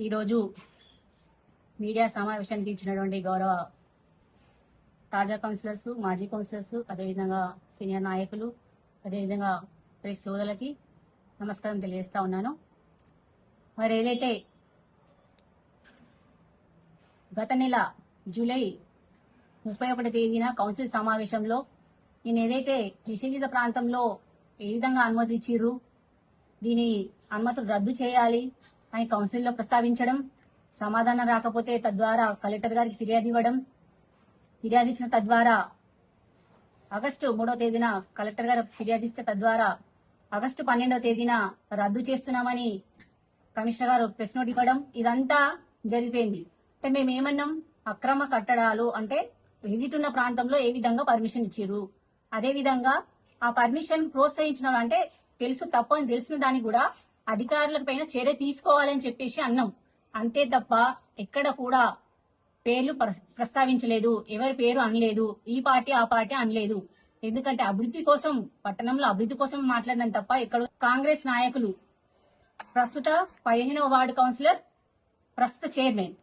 ఈరోజు మీడియా సమావేశానికి ఇచ్చినటువంటి గౌరవ తాజా కౌన్సిలర్స్, మాజీ కౌన్సిలర్స్, అదేవిధంగా సీనియర్ నాయకులు, అదేవిధంగా ప్రెస్ సోదరులకి నమస్కారం తెలియజేస్తా ఉన్నాను. మరి ఏదైతే గత నెల జూలై 31 తేదీన కౌన్సిల్ సమావేశంలో నేను ఏదైతే నిషేధిత ప్రాంతంలో ఏ విధంగా అనుమతి ఇచ్చిర్రు, దీని అనుమతులు రద్దు చేయాలి అని కౌన్సిల్లో ప్రస్తావించడం, సమాధానం రాకపోతే తద్వారా కలెక్టర్ గారికి ఫిర్యాదు ఇవ్వడం, ఫిర్యాదు ఇచ్చిన తద్వారా ఆగస్టు 3వ తేదీన కలెక్టర్ గారు ఫిర్యాదిస్తే తద్వారా ఆగస్టు 12వ తేదీన రద్దు చేస్తున్నామని కమిషనర్ గారు ప్రెస్ నోట్ ఇవ్వడం, ఇదంతా జరిగిపోయింది. అంటే మేము ఏమన్నాం, అక్రమ కట్టడాలు అంటే విజిట్ ఉన్న ప్రాంతంలో ఏ విధంగా పర్మిషన్ ఇచ్చిర్రు, అదే విధంగా ఆ పర్మిషన్ ప్రోత్సహించిన అంటే తెలుసు తప్పు అని తెలిసిన దానికి కూడా అధికారుల పైన చర్య తీసుకోవాలని చెప్పేసి అన్నాం. అంతే తప్ప ఎక్కడ కూడా పేర్లు ప్రస్తావించలేదు, ఎవరి పేరు అనలేదు, ఈ పార్టీ ఆ పార్టీ అనలేదు. ఎందుకంటే అభివృద్ధి కోసం, పట్టణంలో అభివృద్ధి కోసం మాట్లాడినాం తప్ప ఎక్కడ కాంగ్రెస్ నాయకులు, ప్రస్తుత 15వ వార్డు కౌన్సిలర్, ప్రస్తుత చైర్మన్,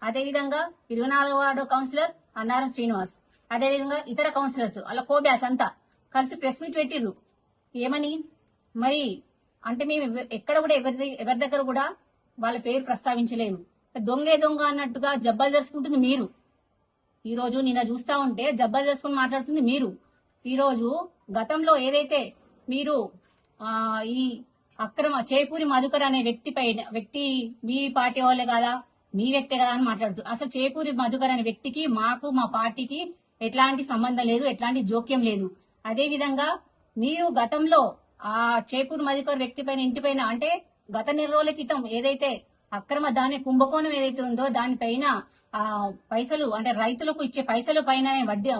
అదేవిధంగా 24వ వార్డు కౌన్సిలర్ అన్నారం శ్రీనివాస్, అదేవిధంగా ఇతర కౌన్సిలర్స్ అలా కో బ్యాచ్ అంతా కలిసి ప్రెస్ మీట్ పెట్టిర్రు. ఏమని మరి అంటే మేము ఎక్కడ కూడా ఎవరి దగ్గర కూడా వాళ్ళ పేరు ప్రస్తావించలేదు. దొంగే దొంగ అన్నట్టుగా జబ్బాలు జరుచుకుంటుంది మీరు. ఈ రోజు నిన్న చూస్తా ఉంటే జబ్బాలు జరుచుకుని మాట్లాడుతుంది మీరు. ఈ రోజు గతంలో ఏదైతే మీరు ఈ అక్రమ చేపూరి మధుకర్ అనే వ్యక్తి మీ పార్టీ వాళ్ళే కదా, మీ వ్యక్తే కదా అని మాట్లాడుతూ, అసలు చేపూరి మధుకర్ అనే వ్యక్తికి మాకు మా పార్టీకి ఎట్లాంటి సంబంధం లేదు, ఎట్లాంటి జోక్యం లేదు. అదే విధంగా మీరు గతంలో ఆ చేపూరి మధుకర్ వ్యక్తి పైన, ఇంటి పైన అంటే గత నెల రోజుల క్రితం ఏదైతే అక్రమ ధాన్య కుంభకోణం ఏదైతే ఉందో దానిపైన ఆ పైసలు అంటే రైతులకు ఇచ్చే పైసల పైన వడ్డీ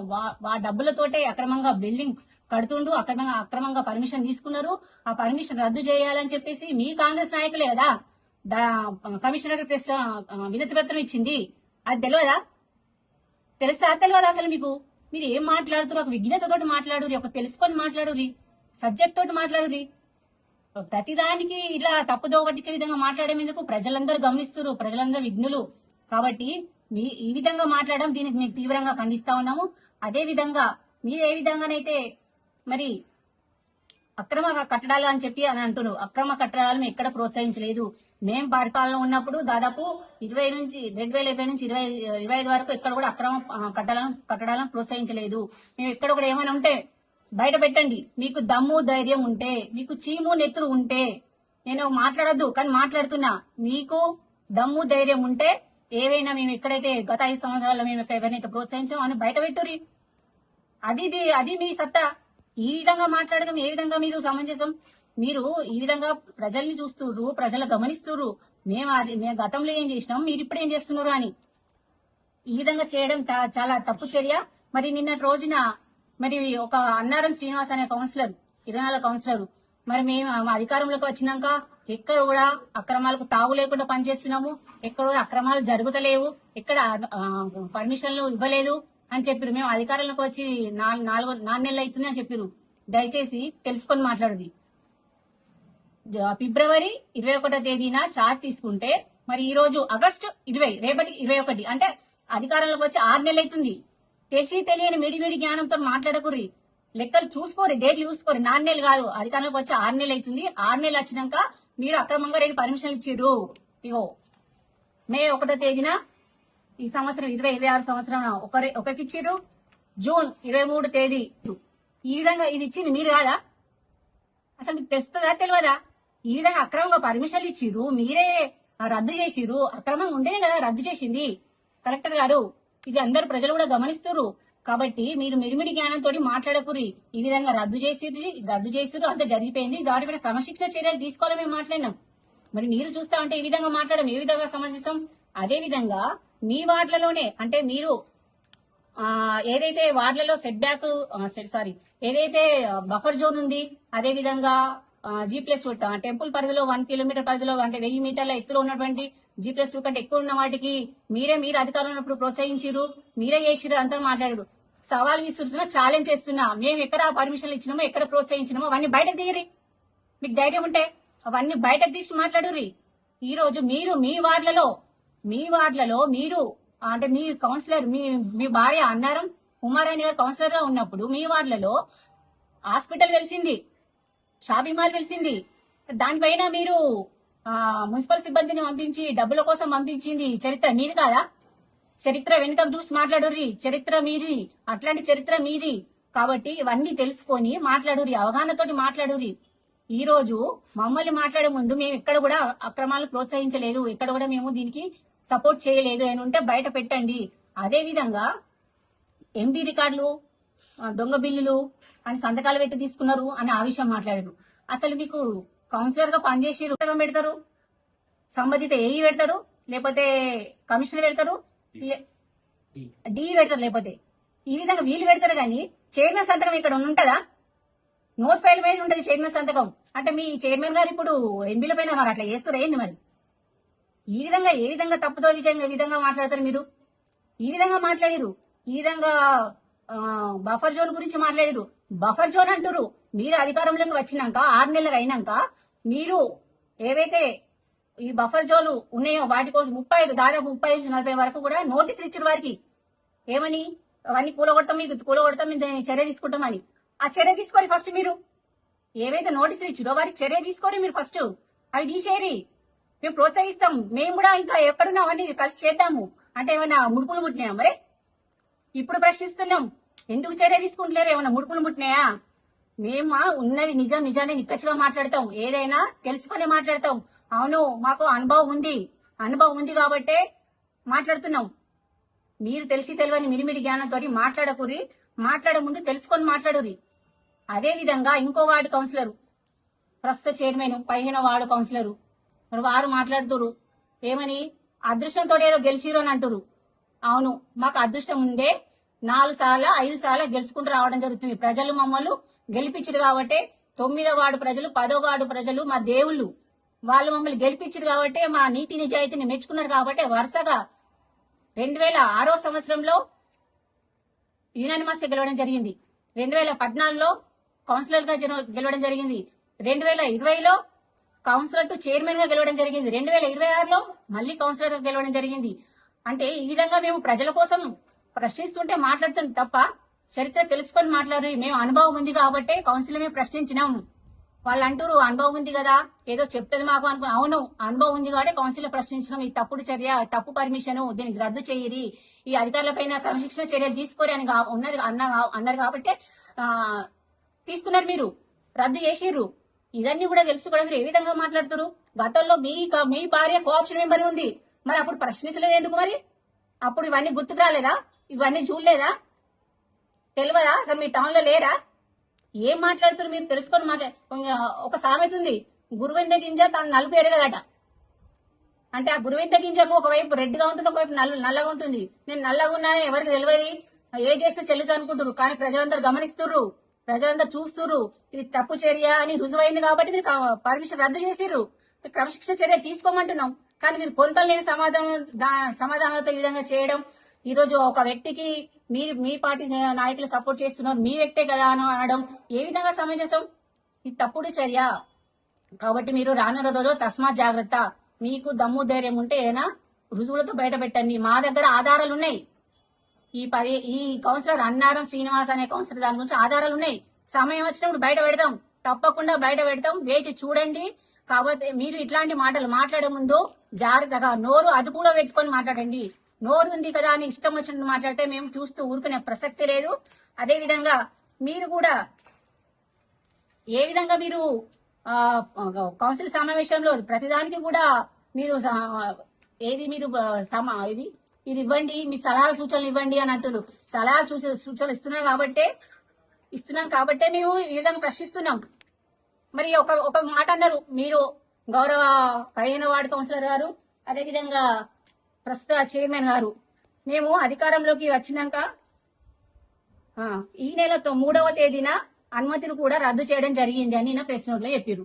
ఆ డబ్బులతోటే అక్రమంగా బిల్డింగ్ కడుతుండు, అక్రమంగా పర్మిషన్ తీసుకున్నారు. ఆ పర్మిషన్ రద్దు చేయాలని చెప్పేసి మీ కాంగ్రెస్ నాయకులే కదా కమిషనర్ ప్రెస్ వినతి పత్రం ఇచ్చింది. అది తెలియదా? తెలియదా అసలు మీకు? మీరు ఏం మాట్లాడుతున్నారు? ఒక విజ్ఞతతోటి మాట్లాడురి, ఒక తెలుసుకొని మాట్లాడురి, సబ్జెక్ట్ తోటి మాట్లాడురి. ప్రతిదానికి ఇలా తప్పుదో పట్టించే విధంగా మాట్లాడేందుకు ప్రజలందరూ గమనిస్తున్నారు, ప్రజలందరూ విఘ్నులు. కాబట్టి ఈ విధంగా మాట్లాడడం దీనికి మేము తీవ్రంగా ఖండిస్తా ఉన్నాము. అదే విధంగా మీరు ఏ విధంగానైతే మరి అక్రమ కట్టడాలు అని చెప్పి అని అంటున్నారు, అక్రమ కట్టడాలను ఎక్కడ ప్రోత్సహించలేదు. మేం పరిపాలన ఉన్నప్పుడు దాదాపు 2020 నుంచి 25 వరకు ఎక్కడ కూడా అక్రమ కట్టడాలను ప్రోత్సహించలేదు. మేము ఎక్కడ కూడా ఏమైనా ఉంటే బయట పెట్టండి. మీకు దమ్ము ధైర్యం ఉంటే, మీకు చీము నెత్తురు ఉంటే, నేను మాట్లాడొద్దు కానీ మాట్లాడుతున్నా, మీకు దమ్ము ధైర్యం ఉంటే ఏవైనా మేము ఎక్కడైతే గత 5 సంవత్సరాల్లో మేము ఎవరినైతే ప్రోత్సహించామో అని బయట పెట్టురి. అది మీ సత్తా. ఈ విధంగా మాట్లాడడం ఏ విధంగా మీరు సమంజసం? మీరు ఈ విధంగా ప్రజల్ని చూస్తున్నారు, ప్రజలు గమనిస్తున్నారు. మేము గతంలో ఏం చేసినాం, మీరు ఇప్పుడు ఏం చేస్తున్నారు అని ఈ విధంగా చేయడం చాలా తప్పు చర్య. మరి నిన్నటి రోజున మరి ఒక అన్నారం శ్రీనివాస్ అనే కౌన్సిలర్, 24 కౌన్సిలర్, మరి మేము అధికారంలోకి వచ్చినాక ఎక్కడ కూడా అక్రమాలకు తావు లేకుండా పనిచేస్తున్నాము, ఎక్కడ కూడా అక్రమాలు జరుగుతలేవు, ఎక్కడ పర్మిషన్లు ఇవ్వలేదు అని చెప్పారు. మేము అధికారంలోకి వచ్చి 4 నెలలు అవుతుంది అని చెప్పారు. దయచేసి తెలుసుకొని మాట్లాడుది. ఫిబ్రవరి 21వ తేదీన చార్జ్ తీసుకుంటే మరి ఈ రోజు ఆగస్టు 20, రేపటి 21 అంటే అధికారంలోకి వచ్చి 6 నెలలు అవుతుంది. తెలియని మిడిమిడి జ్ఞానంతో మాట్లాడకుర్రి. లెక్కలు చూసుకోరు, డేట్లు చూసుకోరు. 4 నెలలు కాదు, అధికారంలోకి వచ్చి 6 నెలలు అవుతుంది. 6 నెలలు వచ్చినాక మీరు అక్రమంగా 2 పర్మిషన్లు ఇచ్చిర్రు. ఇగో మే 1వ తేదీన ఈ సంవత్సరం 2026 సంవత్సరం ఒకరికి ఇచ్చిర్రు. జూన్ 23 తేదీ ఈ విధంగా ఇది ఇచ్చింది మీరు కాదా? అసలు మీకు తెలుస్తుందా తెలియదా? ఈ విధంగా అక్రమంగా పర్మిషన్లు ఇచ్చిర్రు, మీరే రద్దు చేసిర్రు. అక్రమంగా ఉంటేనే కదా రద్దు చేసింది కలెక్టర్ గారు. ఇది అందరు ప్రజలు కూడా గమనిస్తున్నారు. కాబట్టి మీరు మిడిమిడి జ్ఞానంతో మాట్లాడకురి. ఈ విధంగా రద్దు చేసిర్రు, అంత జరిగిపోయింది. దానిపైన క్రమశిక్షణ చర్యలు తీసుకోవాలని మేము మాట్లాడినాం. మరి మీరు చూస్తా ఉంటే ఈ విధంగా మాట్లాడడం ఏ విధంగా సమంజసం? అదే విధంగా మీ వార్డులలోనే అంటే మీరు ఏదైతే వార్డులలో ఏదైతే బఫర్ జోన్ ఉంది, అదే విధంగా G+2 టెంపుల్ పరిధిలో 1 కిలోమీటర్ పరిధిలో అంటే 1000 మీటర్ల ఎత్తులో ఉన్నటువంటి G+2 కంటే ఎక్కువ ఉన్న వాటికి మీరు అధికారంలో ఉన్నప్పుడు ప్రోత్సహించారు, మీరే చేసిరు, అంతా మాట్లాడారు. సవాల్ విసురుతున్నా, ఛాలెంజ్ చేస్తున్నా. మేము ఎక్కడ పర్మిషన్లు ఇచ్చినామో, ఎక్కడ ప్రోత్సహించినామో అవన్నీ బయటకు దిగిరి. మీకు ధైర్యం ఉంటే అవన్నీ బయటకు తీసి మాట్లాడుర్రి. ఈ రోజు మీరు మీ వార్డులలో మీరు అంటే మీ కౌన్సిలర్ మీ భార్య అన్నారం ఉమారాణి గారు కౌన్సిలర్ గా ఉన్నప్పుడు మీ వార్డులలో హాస్పిటల్ వెలిసింది, షాపింగ్ మాల్ వెలిసింది. దానిపైన మీరు మున్సిపల్ సిబ్బందిని పంపించి డబ్బుల కోసం పంపించింది చరిత్ర మీది కాదా? చరిత్ర వెనుకకు చూసి మాట్లాడుర్రి, చరిత్ర మీది, అట్లాంటి చరిత్ర మీది. కాబట్టి ఇవన్నీ తెలుసుకొని మాట్లాడుర్రి, అవగాహనతోటి మాట్లాడుర్రి. ఈ రోజు మమ్మల్ని మాట్లాడే ముందు మేము ఎక్కడ కూడా అక్రమాలు ప్రోత్సహించలేదు, ఎక్కడ కూడా మేము దీనికి సపోర్ట్ చేయలేదు అని ఉంటే బయట పెట్టండి. అదే విధంగా ఎంపీ రికార్డులు, దొంగ బిల్లులు అని సంతకాలు పెట్టి తీసుకున్నారు అని ఆ విషయం మాట్లాడారు. అసలు మీకు కౌన్సిలర్ గా పనిచేసి పెడతారు, సంబంధిత ఏఈ పెడతారు, లేకపోతే కమిషనర్ పెడతారు, డి పెడతారు, లేకపోతే ఈ విధంగా వీళ్ళు పెడతారు. కానీ చైర్మన్ సంతకం ఇక్కడ ఉంటుందా? నోట్ ఫైల్ పైన ఉంటుంది చైర్మన్ సంతకం. అంటే మీ చైర్మన్ గారు ఇప్పుడు ఎంపీల పైన మరి అట్లా చేస్తారు ఏంది? మరి ఈ విధంగా ఏ విధంగా తప్పుతో విధంగా మాట్లాడతారు మీరు? ఈ విధంగా మాట్లాడిరు, ఈ విధంగా బఫర్ జోన్ గురించి మాట్లాడిరు. బఫర్ జోన్ అంటారు. మీరు అధికారంలోకి వచ్చినాక 6 నెలలు అయినాక మీరు ఏవైతే ఈ బఫర్ జోన్లు ఉన్నాయో వాటి కోసం దాదాపు 35-40 వరకు కూడా నోటీసులు ఇచ్చారు వారికి. ఏమని? అవన్నీ కూలగొడతాం, మేము చర్య తీసుకుంటామని. ఆ చర్య తీసుకోరి ఫస్ట్. మీరు ఏవైతే నోటీసులు ఇచ్చారో వారికి చర్య తీసుకోరి మీరు ఫస్ట్. అవి తీసేరి, మేము ప్రోత్సహిస్తాం. మేము కూడా ఇంకా ఎక్కడున్నా అవన్నీ కలిసి చేద్దాము. అంటే ఏమైనా ముడుపులు ముట్టినాయా? మరి ఇప్పుడు ప్రశ్నిస్తున్నాం, ఎందుకు చర్య తీసుకుంటలేరు? ఏమైనా ముడుపులు ముట్టినాయా? మేము ఉన్నది నిజాన్ని నిక్కచ్చిగా మాట్లాడతాం, ఏదైనా తెలుసుకునే మాట్లాడతాం. అవును, మాకు అనుభవం ఉంది కాబట్టే మాట్లాడుతున్నాం. మీరు తెలిసి తెలియని మిడిమిడి జ్ఞానంతో మాట్లాడకూరి, మాట్లాడే ముందు తెలుసుకొని మాట్లాడురి. అదే విధంగా ఇంకో వార్డు కౌన్సిలరు, ప్రస్తుత చైర్మన్ 15వ వార్డు కౌన్సిలరు, వారు మాట్లాడుతురు ఏమని? అదృష్టంతో ఏదో గెలిచిరు అని అంటారు. అవును, మాకు అదృష్టం ఉందే 4 సార్లు 5 సార్లు గెలుచుకుంటూ రావడం జరుగుతుంది. ప్రజలు మమ్మల్ని గెలిపించారు కాబట్టి 9వ వార్డు ప్రజలు, 10వ వార్డు ప్రజలు మా దేవుళ్ళు, వాళ్ళు మమ్మల్ని గెలిపించారు కాబట్టి, మా నీతి నిజాయితీని మెచ్చుకున్నారు కాబట్టి వరుసగా 2006వ సంవత్సరంలో యునానిమస్ గా గెలవడం జరిగింది. 2014లో కౌన్సిలర్ గా గెలవడం జరిగింది. 2020లో కౌన్సిలర్ టు చైర్మన్ గా గెలవడం జరిగింది. 2026లో మళ్ళీ కౌన్సిలర్ గా గెలవడం జరిగింది. అంటే ఈ విధంగా మేము ప్రజల కోసం ప్రశ్నిస్తుంటే మాట్లాడుతుంది తప్ప చరిత్ర తెలుసుకొని మాట్లాడారు. మేము అనుభవం ఉంది కాబట్టి కౌన్సిలర్ మేము ప్రశ్నించినాం. వాళ్ళు అంటారు అనుభవం ఉంది కదా ఏదో చెప్తుంది మాకు అనుకో. అవును, అనుభవం ఉంది కాబట్టి కౌన్సిలర్ ప్రశ్నించడం. ఈ తప్పుడు చర్య, తప్పు పర్మిషన్, దీనికి రద్దు చేయరి, ఈ అధికారులపైన క్రమశిక్షణ చర్యలు తీసుకోరి అని అన్నారు కాబట్టి తీసుకున్నారు. మీరు రద్దు చేసిర్రు. ఇవన్నీ కూడా తెలుసుకోవడం మీరు ఏ విధంగా మాట్లాడుతారు? గతంలో మీ భార్య కోఆప్షన్ మెంబర్ ఉంది, మరి అప్పుడు ప్రశ్నించలేదు ఎందుకు? మరి అప్పుడు ఇవన్నీ గుర్తుకు రాలేదా? ఇవన్నీ చూడలేదా? తెలియదా? అసలు మీ టౌన్ లో లేరా? ఏం మాట్లాడుతారు మీరు? తెలుసుకొని ఒక సామెత ఉంది, గురువింద గింజ తను నలుపు ఎరగదట. అంటే ఆ గురువింద గింజకు ఒకవైపు రెడ్ గా ఉంటుంది, ఒకవైపు నల్లగా ఉంటుంది. నేను నల్లగా ఉన్నానని ఎవరికి తెలియదు, ఏ చేస్తే చెల్లుతా అనుకుంటారు. కానీ ప్రజలందరూ గమనిస్తుర్రు, ప్రజలందరూ చూస్తుర్రు. ఇది తప్పు చర్య అని రుజువైంది కాబట్టి మీరు పర్మిషన్ రద్దు చేసిర్రు. క్రమశిక్షణ చర్యలు తీసుకోమంటున్నాం. కానీ మీరు పొంతలు లేని సమాధానాలతో ఈ విధంగా చేయడం, ఈ రోజు ఒక వ్యక్తికి మీ పార్టీ నాయకులు సపోర్ట్ చేస్తున్నారు, మీ వ్యక్తే కదా అని అనడం ఏ విధంగా సమంజసం? ఇది తప్పుడు చర్య. కాబట్టి మీరు రానున్న రోజు తస్మాత్ జాగ్రత్త. మీకు దమ్ము ధైర్యం ఉంటే ఏదైనా రుజువులతో బయట పెట్టండి. మా దగ్గర ఆధారాలు ఉన్నాయి. ఈ కౌన్సిలర్ అన్నారం శ్రీనివాస్ అనే కౌన్సిలర్ దాని గురించి ఆధారాలు ఉన్నాయి. సమయం వచ్చినప్పుడు బయట పెడతాం, తప్పకుండా బయట పెడతాం. వేచి చూడండి. కాబట్టి మీరు ఇట్లాంటి మాటలు మాట్లాడే ముందు జాగ్రత్తగా నోరు అదుపులో పెట్టుకొని మాట్లాడండి. నోరు ఉంది కదా అని ఇష్టం వచ్చినట్టు మాట్లాడితే మేము చూస్తూ ఊరుకునే ప్రసక్తి లేదు. అదే విధంగా మీరు కూడా ఏ విధంగా మీరు కౌన్సిల్ సమావేశంలో ప్రతిదానికి కూడా మీరు మీరు ఇవ్వండి, మీ సలహాలు సూచనలు ఇవ్వండి అని అంటున్నారు. సలహాలు సూచనలు ఇస్తున్నాం కాబట్టే మేము ఈ విధంగా ప్రశ్నిస్తున్నాం. మరి ఒక మాట అన్నారు మీరు, గౌరవ 15వ వార్డు కౌన్సిలర్ గారు, అదేవిధంగా ప్రస్తుత చైర్మన్ గారు, మేము అధికారంలోకి వచ్చినాక ఈ నెల 3వ తేదీన అనుమతిని కూడా రద్దు చేయడం జరిగింది అని నా ప్రెస్ నోట్ లో చెప్పారు.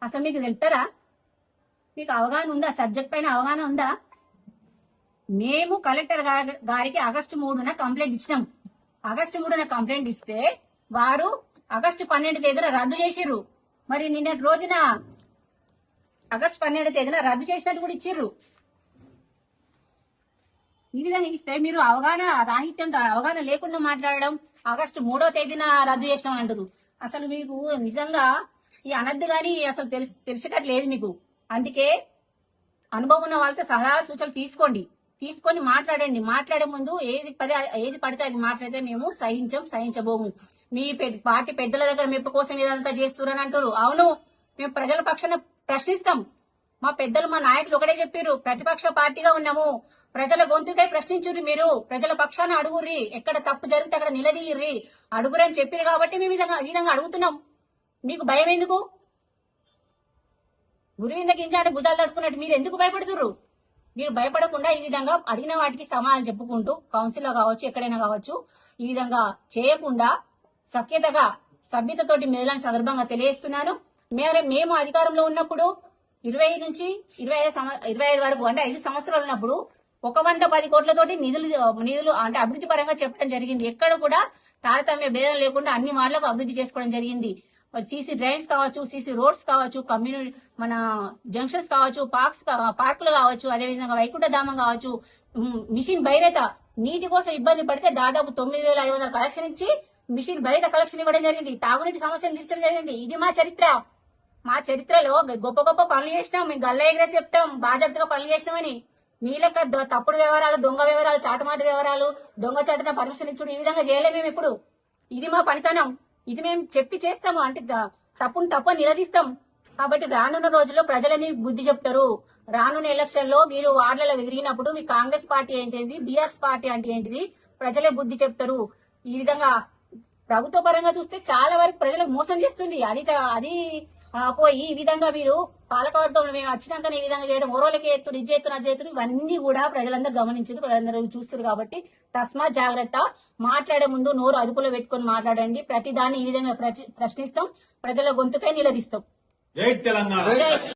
అసలు మీకు తెలుస్తారా? మీకు అవగాహన ఉందా? సబ్జెక్ట్ పైన అవగాహన ఉందా? మేము కలెక్టర్ గారికి ఆగస్టు 3న కంప్లైంట్ ఇచ్చినాం. ఆగస్టు 3న కంప్లైంట్ ఇస్తే వారు ఆగస్టు 12 తేదీన రద్దు చేసిర్రు. మరి నిన్నటి రోజున ఆగస్టు 12వ తేదీన రద్దు చేసినట్టు కూడా ఇచ్చిర్రు. ఈ విధంగా ఇస్తే మీరు అవగాహన రాహిత్యంతో అవగాహన లేకుండా మాట్లాడడం, ఆగస్టు 3వ తేదీన రద్దు చేసినాం అంటారు. అసలు మీకు నిజంగా ఈ అనద్దు గాని అసలు తెలిసేటట్టు లేదు మీకు. అందుకే అనుభవం ఉన్న వాళ్ళతో సలహా సూచనలు తీసుకొని మాట్లాడండి. మాట్లాడే ముందు ఏది పడితే అది మాట్లాడితే మేము సహించబోము. మీ పార్టీ పెద్దల దగ్గర మెప్పు కోసం ఇదంతా చేస్తున్నారని అంటారు. అవును, మేము ప్రజల పక్షాన ప్రశ్నిస్తాం. మా పెద్దలు మా నాయకులు ఒకటే చెప్పారు, ప్రతిపక్ష పార్టీగా ఉన్నాము, ప్రజల గొంతుకై ప్రశ్నించుర్రి, మీరు ప్రజల పక్షాన అడుగుర్రి, ఎక్కడ తప్పు జరిగితే అక్కడ నిలదీయర్రి అడుగురని చెప్పారు. కాబట్టి మేము ఈ విధంగా అడుగుతున్నాం. మీకు భయం ఎందుకు? గురువింద గింజాడు భుజాలు తడుపుకున్నట్టు మీరు ఎందుకు భయపడుతుర్రు? మీరు భయపడకుండా ఈ విధంగా అడిగిన వాటికి సమాధానం చెప్పుకుంటూ కౌన్సిల్లో కావచ్చు, ఎక్కడైనా కావచ్చు, ఈ విధంగా చేయకుండా సభ్యతతోటి మేలని సందర్భంగా తెలియజేస్తున్నాను. మేము అధికారంలో ఉన్నప్పుడు 20 నుంచి 25 వరకు అంటే 5 సంవత్సరాలు ఉన్నప్పుడు 110 కోట్లతోటి నిధులు అంటే అభివృద్ధి పరంగా చెప్పడం జరిగింది. ఎక్కడ కూడా తారతమ్య భేదం లేకుండా అన్ని వార్డులకు అభివృద్ధి చేసుకోవడం జరిగింది. సీసీ డ్రైన్స్ కావచ్చు, సీసీ రోడ్స్ కావచ్చు, కమ్యూనిటీ మన జంక్షన్స్ కావచ్చు, పార్కులు కావచ్చు, అదేవిధంగా వైకుంఠధామం కావచ్చు, మిషన్ భైరత నీటి కోసం ఇబ్బంది పడితే దాదాపు 9,500 కలెక్షన్ ఇచ్చి మిషన్ భైరత కలెక్షన్ ఇవ్వడం జరిగింది. తాగునీటి సమస్యలు తీర్చడం జరిగింది. ఇది మా చరిత్ర. మా చరిత్రలో గొప్ప గొప్ప పనులు చేసినాం. మేము గల్ల ఎగరేసి చెప్తాం బాధ్యతగా పనులు చేసినామని. మీలక తప్పుడు వ్యవహారాలు, దొంగ వ్యవహారాలు, చాటుమాటు వ్యవహారాలు, దొంగ చాటున పర్మిషన్ ఇచ్చుడు ఈ విధంగా చేయలేము మేము ఇప్పుడు. ఇది మా పనితనం. ఇది మేము చెప్పి చేస్తాము. అంటే తప్పు నిలదీస్తాం. కాబట్టి రానున్న రోజుల్లో ప్రజలని బుద్ధి చెప్తారు. రానున్న ఎలక్షన్ లో మీరు వార్డులలో తిరిగినప్పుడు మీ కాంగ్రెస్ పార్టీ ఏంటిది, బీఆర్ఎస్ పార్టీ అంటే ఏంటిది ప్రజలే బుద్ధి చెప్తారు. ఈ విధంగా ప్రభుత్వ పరంగా చూస్తే చాలా వరకు ప్రజలకు మోసం చేస్తుంది. అది పోయి ఈ విధంగా మీరు పాలకవర్గంలో మేము వచ్చినాక ఈ విధంగా చేయడం, ఓరోలకి ఎత్తురు, ఇది చేస్తున్నారు, అది చేస్తున్నారు, ఇవన్నీ కూడా ప్రజలందరూ గమనించారు, ప్రజలందరూ చూస్తారు. కాబట్టి తస్మాత్ జాగ్రత్త. మాట్లాడే ముందు నోరు అదుపులో పెట్టుకుని మాట్లాడండి. ప్రతి దాన్ని ఈ విధంగా ప్రశ్నిస్తాం, ప్రజల గొంతుకై నిలదీస్తాం. జై తెలంగాణ.